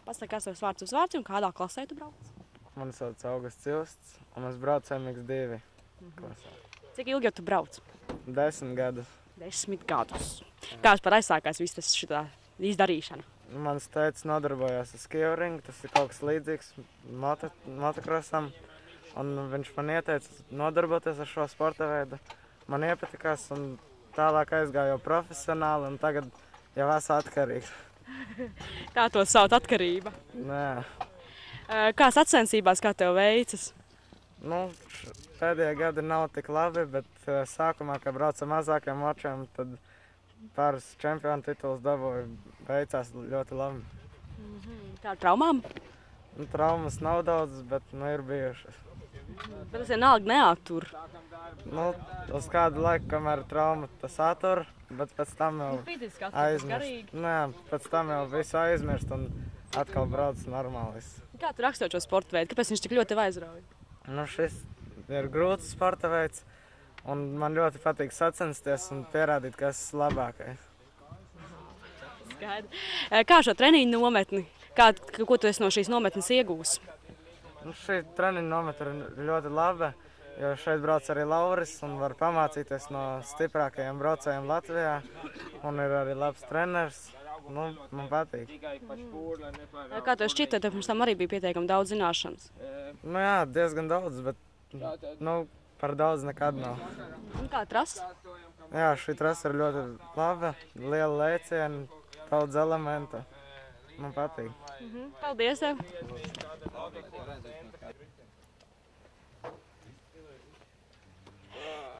Pasaka, kas tavs vārds uz vārds un kādā klasē tu brauc? Mani sauc Augusts Cilsts, un es braucu MX2 klasē. Cik ilgi jau tu brauc? 10 gadus. 10 gadus. Kā vispār aizsākās viss tas šitā izdarīšana? Mans tētis nodarbojās ar skijringu, tas ir kaut kas līdzīgs motokrosam. Un viņš man ieteica nodarboties ar šo sporta veidu. Man iepatikās un tālāk aizgāju jau profesionāli un tagad jau esmu atkarīgs. Tā to sauc atkarība. Nē. Kā sacensībās, kā tev veicas? Nu, pēdējie gadi nav tik labi, bet sākumā, kad braucu ar mazākiem močiem, tad pāris čempionu tituls dabūju. Veicās ļoti labi. Kā ar traumām? Nu, traumas nav daudz, bet ir bijušas. Bet tas vienalga neattur. Nu, uz kādu laiku, kamēr trauma tas attur, bet pēc tam jau aizmirst. Nē, pēc tam jau visu aizmirst un atkal brauc normāli. Kā tu rakstot šo sporta veidu? Kāpēc viņš tik ļoti tev aizrauja? Nu, šis ir grūts sporta veids, un man ļoti patīk sacensties un pierādīt, ka esmu labākais. Skaidri. Kā šo treniņu nometni? Ko tu esi no šīs nometnes iegūsi? Nu, šī treniņu nometne ir ļoti laba, jo šeit brauc arī Lauris un var pamācīties no stiprākajiem braucējiem Latvijā. Un ir arī labs treneris. Nu, man patīk. Kā tev šķiet, tev pirms tam arī bija pietiekami daudz zināšanas? Nu jā, diezgan daudz, bet par daudz nekad nav. Un kā trasa? Jā, šī trasa ir ļoti laba, liela lēciena, daudz elementa. Man patīk. Paldies tev!